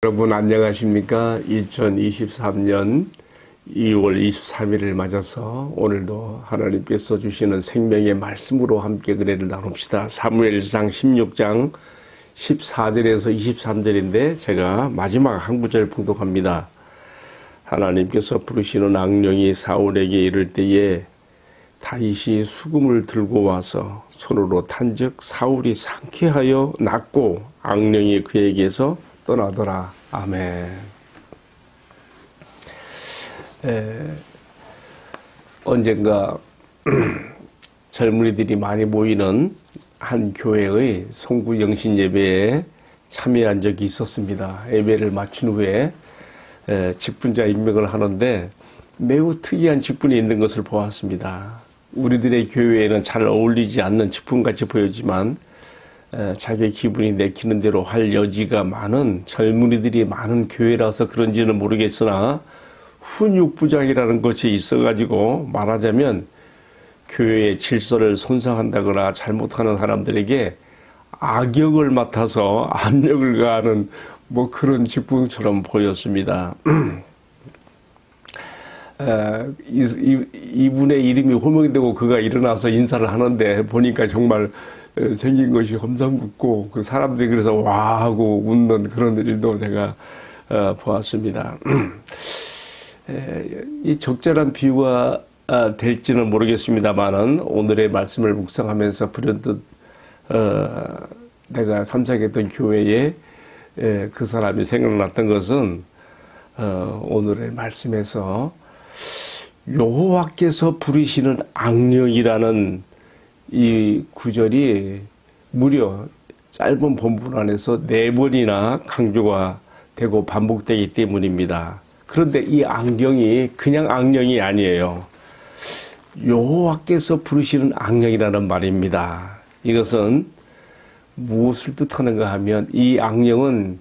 여러분 안녕하십니까? 2023년 2월 23일을 맞아서 오늘도 하나님께서 주시는 생명의 말씀으로 함께 은혜를 나눕시다. 사무엘상 16장 14절에서 23절인데 제가 마지막 한 구절 봉독합니다. 하나님께서 부르시는 악령이 사울에게 이를 때에 다윗이 수금을 들고 와서 손으로 탄즉 사울이 상쾌하여 낫고 악령이 그에게서 떠나더라. 아멘. 언젠가 젊은이들이 많이 모이는 한 교회의 송구 영신 예배에 참여한 적이 있었습니다. 예배를 마친 후에 직분자 임명을 하는데 매우 특이한 직분이 있는 것을 보았습니다. 우리들의 교회에는 잘 어울리지 않는 직분같이 보이지만 자기 기분이 내키는 대로 할 여지가 많은 젊은이들이 많은 교회라서 그런지는 모르겠으나 훈육부장이라는 것이 있어가지고 말하자면 교회의 질서를 손상한다거나 잘못하는 사람들에게 악역을 맡아서 압력을 가하는 그런 직분처럼 보였습니다. 이분의 이름이 호명이 되고 그가 일어나서 인사를 하는데 보니까 정말 생긴 것이 험상궂고 그 사람들이 그래서 와 하고 웃는 그런 일도 제가 보았습니다. 이 적절한 비유가 될지는 모르겠습니다만은 오늘의 말씀을 묵상하면서 불현듯 내가 참석했던 교회에 그 사람이 생각났던 것은 오늘의 말씀에서 여호와께서 부르시는 악령이라는 이 구절이 무려 짧은 본문 안에서 4번이나 강조가 되고 반복되기 때문입니다. 그런데 이 악령이 그냥 악령이 아니에요. 여호와께서 부르시는 악령이라는 말입니다. 이것은 무엇을 뜻하는가 하면 이 악령은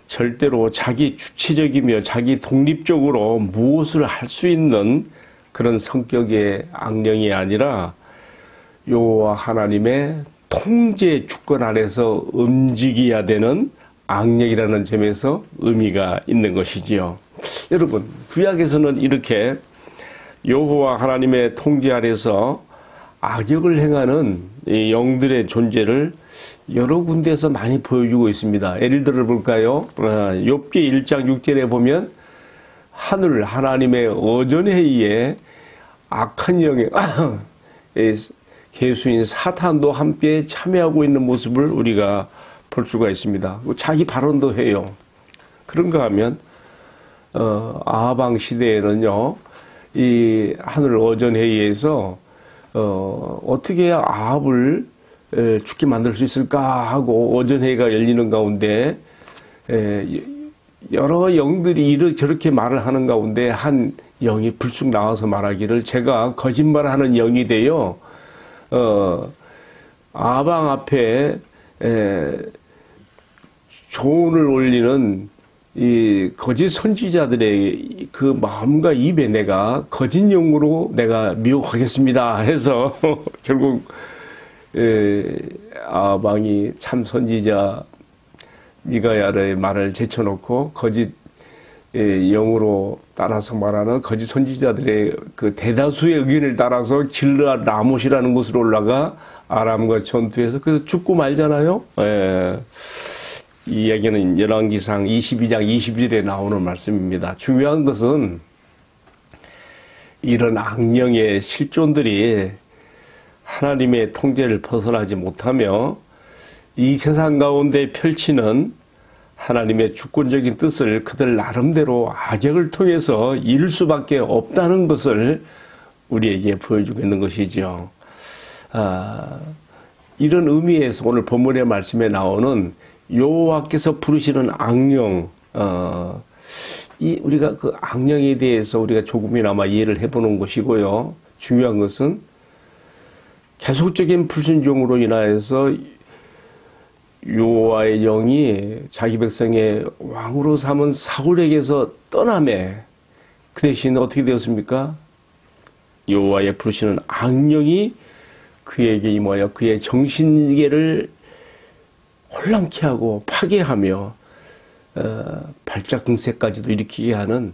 절대로 자기 주체적이며 자기 독립적으로 무엇을 할 수 있는 그런 성격의 악령이 아니라 여호와 하나님의 통제 주권 안에서 움직여야 되는 악령이라는 점에서 의미가 있는 것이지요. 여러분, 구약에서는 이렇게 여호와 하나님의 통제 아래서 악역을 행하는 이 영들의 존재를 여러 군데에서 많이 보여주고 있습니다. 예를 들어 볼까요? 욥기 1장 6절에 보면 하늘 하나님의 어전회의에 악한 영의 개수인 사탄도 함께 참여하고 있는 모습을 우리가 볼 수가 있습니다. 자기 발언도 해요. 그런가 하면 아하방 시대에는요, 이 하늘 어전회의에서 어떻게 아합을 죽게 만들 수 있을까 하고 어전회의가 열리는 가운데 여러 영들이 저렇게 말을 하는 가운데 한 영이 불쑥 나와서 말하기를 제가 거짓말하는 영이 되어 아방 앞에 조언을 올리는 이 거짓 선지자들의 그 마음과 입에 내가 거짓 영으로 내가 미혹하겠습니다 해서 결국 아방이 참 선지자 미가야의 말을 제쳐놓고 거짓 영으로 따라서 말하는 거짓 선지자들의 그 대다수의 의견을 따라서 길르앗 라못이라는 곳으로 올라가 아람과 전투해서 그래서 죽고 말잖아요. 이 이야기는 열왕기상 22장 20절에 나오는 말씀입니다. 중요한 것은 이런 악령의 실존들이 하나님의 통제를 벗어나지 못하며 이 세상 가운데 펼치는 하나님의 주권적인 뜻을 그들 나름대로 악역을 통해서 이룰 수밖에 없다는 것을 우리에게 보여주고 있는 것이죠. 이런 의미에서 오늘 본문의 말씀에 나오는 여호와께서 부르시는 악령, 우리가 그 악령에 대해서 우리가 조금이나마 이해를 해보는 것이고요. 중요한 것은 계속적인 불순종으로 인하여서 여호와의 영이 자기 백성의 왕으로 삼은 사울에게서 떠남에 그 대신 어떻게 되었습니까? 여호와의 부르시는 악령이 그에게 임하여 그의 정신계를 혼란케 하고 파괴하며 발작증세까지도 일으키게 하는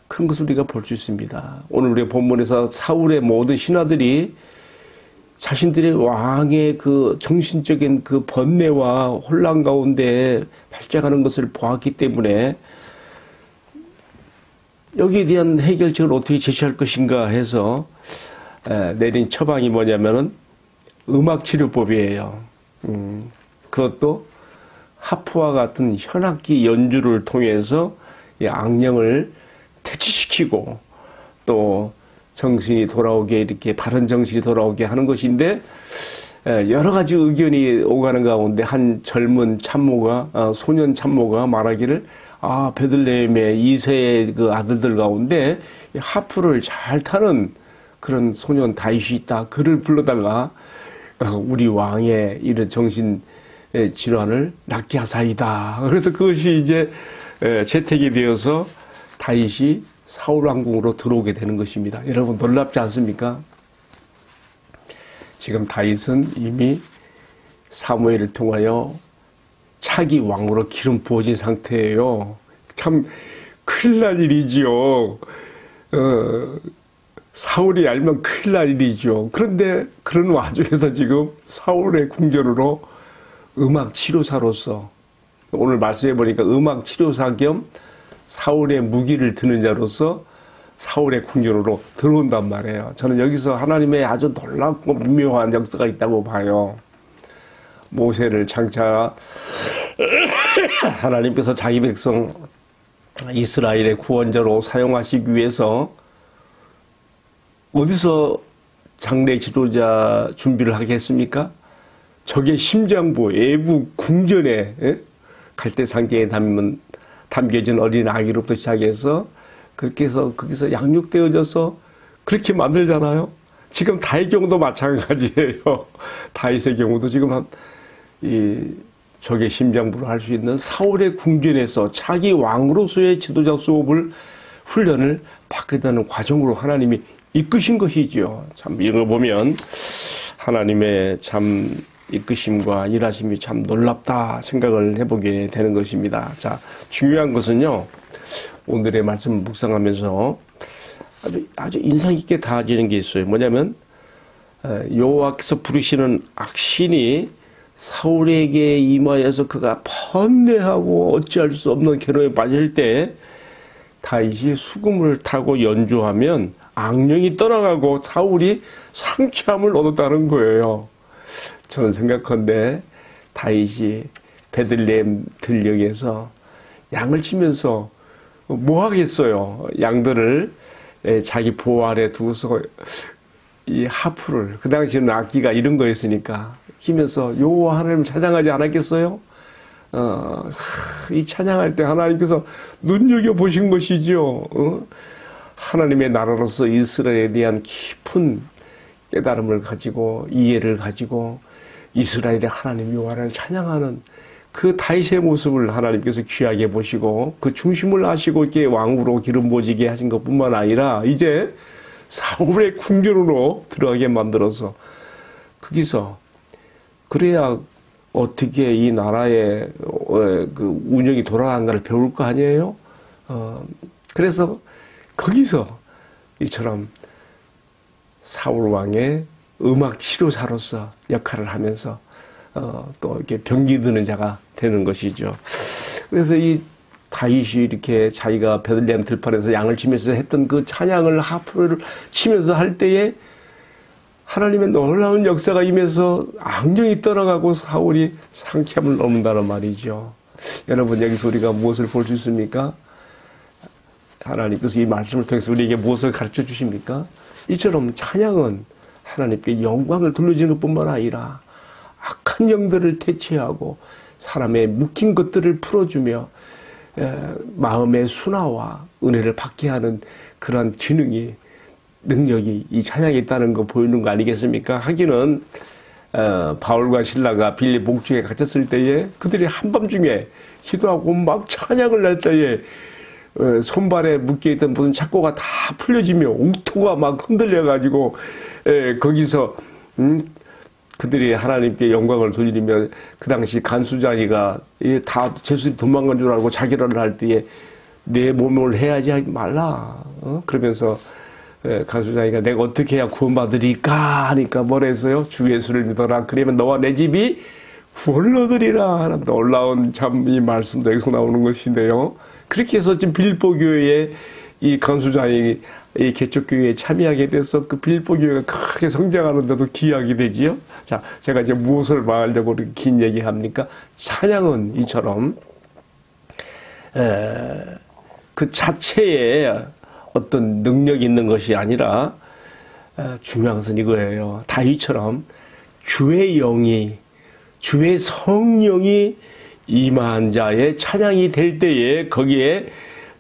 그런 것을 우리가 볼 수 있습니다. 오늘 우리가 본문에서 사울의 모든 신하들이 자신들의 왕의 그 정신적인 그 번뇌와 혼란 가운데 발작하는 것을 보았기 때문에 여기에 대한 해결책을 어떻게 제시할 것인가 해서 내린 처방이 뭐냐면은 음악치료법이에요. 그것도 하프와 같은 현악기 연주를 통해서 이 악령을 퇴치시키고 또 정신이 돌아오게 이렇게 바른 정신이 돌아오게 하는 것인데 여러 가지 의견이 오가는 가운데 한 젊은 참모가 소년 참모가 말하기를 베들레헴의 2세의 그 아들들 가운데 하프를 잘 타는 그런 소년 다윗이 있다. 그를 불러다가 우리 왕의 이런 정신 질환을 낫게 하사이다. 그래서 그것이 이제 채택이 되어서 다윗이 사울 왕궁으로 들어오게 되는 것입니다. 여러분 놀랍지 않습니까? 지금 다윗은 이미 사무엘을 통하여 차기 왕으로 기름 부어진 상태예요. 참 큰일 날 일이지요. 사울이 알면 큰일 날 일이죠. 그런데 그런 와중에서 지금 사울의 궁전으로 음악치료사로서 오늘 말씀해 보니까 음악치료사 겸 사울의 무기를 드는 자로서 사울의 궁전으로 들어온단 말이에요. 저는 여기서 하나님의 아주 놀랍고 미묘한 역사가 있다고 봐요. 모세를 장차 하나님께서 자기 백성 이스라엘의 구원자로 사용하시기 위해서 어디서 장래 지도자 준비를 하겠습니까? 적의 심장부, 애부 궁전에 갈대상자에 담겨진 어린 아기로부터 시작해서 그렇게 해서 거기서 양육되어져서 그렇게 만들잖아요. 지금 다윗 경우도 마찬가지예요. 다윗의 경우도 지금 적의 심장부를 할 수 있는 사울의 궁전에서 차기 왕으로서의 지도자 수업을 훈련을 받게 되는 과정으로 하나님이 이끄신 것이지요. 참 이거 보면 하나님의 참 이끄심과 일하심이 참 놀랍다 생각을 해보게 되는 것입니다. 자, 중요한 것은요, 오늘의 말씀을 묵상하면서 아주 인상 깊게 다지는 게 있어요. 뭐냐면 여호와께서 부르시는 악신이 사울에게 임하여서 그가 번뇌하고 어찌할 수 없는 괴로움에 빠질 때 다윗이 수금을 타고 연주하면 악령이 떠나가고 사울이 상쾌함을 얻었다는 거예요. 저는 생각컨대 다윗이 베들레헴 들녘에서 양을 치면서 뭐 하겠어요. 양들을 자기 보호 아래 두고서 이 하프를, 그 당시에는 악기가 이런 거였으니까 키면서 여호와 하나님을 찬양하지 않았겠어요? 이 찬양할 때 하나님께서 눈여겨보신 것이죠. 하나님의 나라로서 이스라엘에 대한 깊은 깨달음을 가지고 이해를 가지고 이스라엘의 하나님 여호와를 찬양하는 그 다윗의 모습을 하나님께서 귀하게 보시고 그 중심을 하시고 이렇게 왕으로 기름 부어지게 하신 것뿐만 아니라 이제 사울의 궁전으로 들어가게 만들어서 거기서 그래야 어떻게 이 나라의 그 운영이 돌아가는가를 배울 거 아니에요? 그래서 거기서 이처럼 사울 왕의 음악 치료사로서 역할을 하면서 또 이렇게 병기 드는 자가 되는 것이죠. 그래서 이 다윗이 이렇게 자기가 베들레헴 들판에서 양을 치면서 했던 그 찬양을 하프를 치면서 할 때에 하나님의 놀라운 역사가 임해서 악령이 떠나가고 사울이 상쾌함을 얻는다는 말이죠. 여러분 여기서 우리가 무엇을 볼 수 있습니까? 하나님께서 이 말씀을 통해서 우리에게 무엇을 가르쳐 주십니까? 이처럼 찬양은 하나님께 영광을 돌려주는 것뿐만 아니라 악한 영들을 퇴치하고 사람의 묵힌 것들을 풀어주며 마음의 순화와 은혜를 받게 하는 그러한 기능이 능력이 이 찬양에 있다는 거 보이는 거 아니겠습니까? 하기는 바울과 실라가 빌립 목중에 갇혔을 때에 그들이 한밤중에 기도하고 막 찬양을 할 때에 손발에 묶여있던 무슨 착고가 다 풀려지며 옥토가 막 흔들려가지고 거기서 그들이 하나님께 영광을 돌리며 그 당시 간수장이가 다 제수들이 도망간 줄 알고 자결을 할 때에 내 몸을 해야지 하지 말라. 그러면서 간수장이가 내가 어떻게 해야 구원받으리까 하니까 뭐라 했어요? 주 예수를 믿어라. 그러면 너와 내 집이 구원을 얻으리라 하는 놀라운 참 이 말씀도 여기서 나오는 것인데요. 그렇게 해서 지금 빌립보 교회에 이 간수장이 이 개척교회에 참여하게 돼서 그 빌립보 교회가 크게 성장하는데도 기여하게 되지요. 자, 제가 이제 무엇을 말하려고 이렇게 긴 얘기합니까? 찬양은 이처럼 그 자체에 어떤 능력이 있는 것이 아니라 중요한 것은 이거예요. 다윗처럼 주의 영이, 주의 성령이 임한 자의 찬양이 될 때에 거기에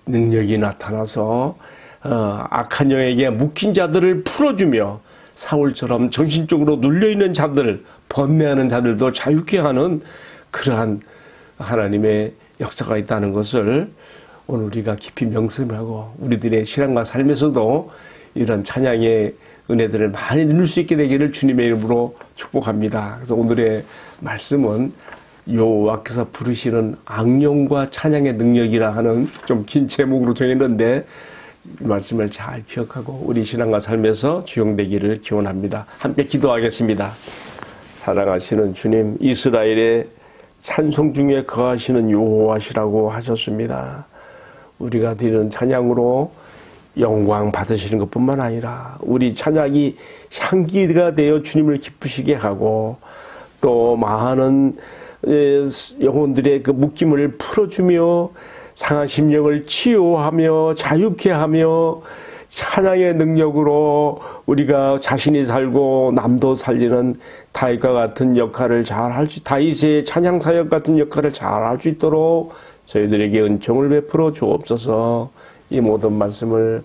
능력이 나타나서 악한 영에게 묶인 자들을 풀어주며 사울처럼 정신적으로 눌려있는 자들, 번뇌하는 자들도 자유케 하는 그러한 하나님의 역사가 있다는 것을 오늘 우리가 깊이 명심하고 우리들의 신앙과 삶에서도 이런 찬양의 은혜들을 많이 누릴 수 있게 되기를 주님의 이름으로 축복합니다. 그래서 오늘의 말씀은 여호와께서 부르시는 악령과 찬양의 능력이라 하는 좀 긴 제목으로 정했는데 이 말씀을 잘 기억하고 우리 신앙과 삶에서 적용되기를 기원합니다. 함께 기도하겠습니다. 사랑하시는 주님, 이스라엘의 찬송 중에 거하시는 여호와시라고 하셨습니다. 우리가 드리는 찬양으로 영광 받으시는 것뿐만 아니라 우리 찬양이 향기가 되어 주님을 기쁘시게 하고 또 많은 영혼들의 그 묶임을 풀어주며 상한 심령을 치유하며 자유케 하며 찬양의 능력으로 우리가 자신이 살고 남도 살리는 다윗과 같은 역할을 잘 할 수, 다윗의 찬양 사역 같은 역할을 잘 할 수 있도록 저희들에게 은총을 베풀어 주옵소서. 이 모든 말씀을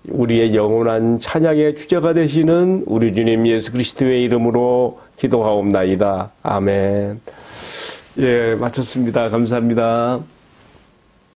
우리의 영원한 찬양의 주제가 되시는 우리 주님 예수 그리스도의 이름으로 기도하옵나이다. 아멘. 예, 마쳤습니다. 감사합니다.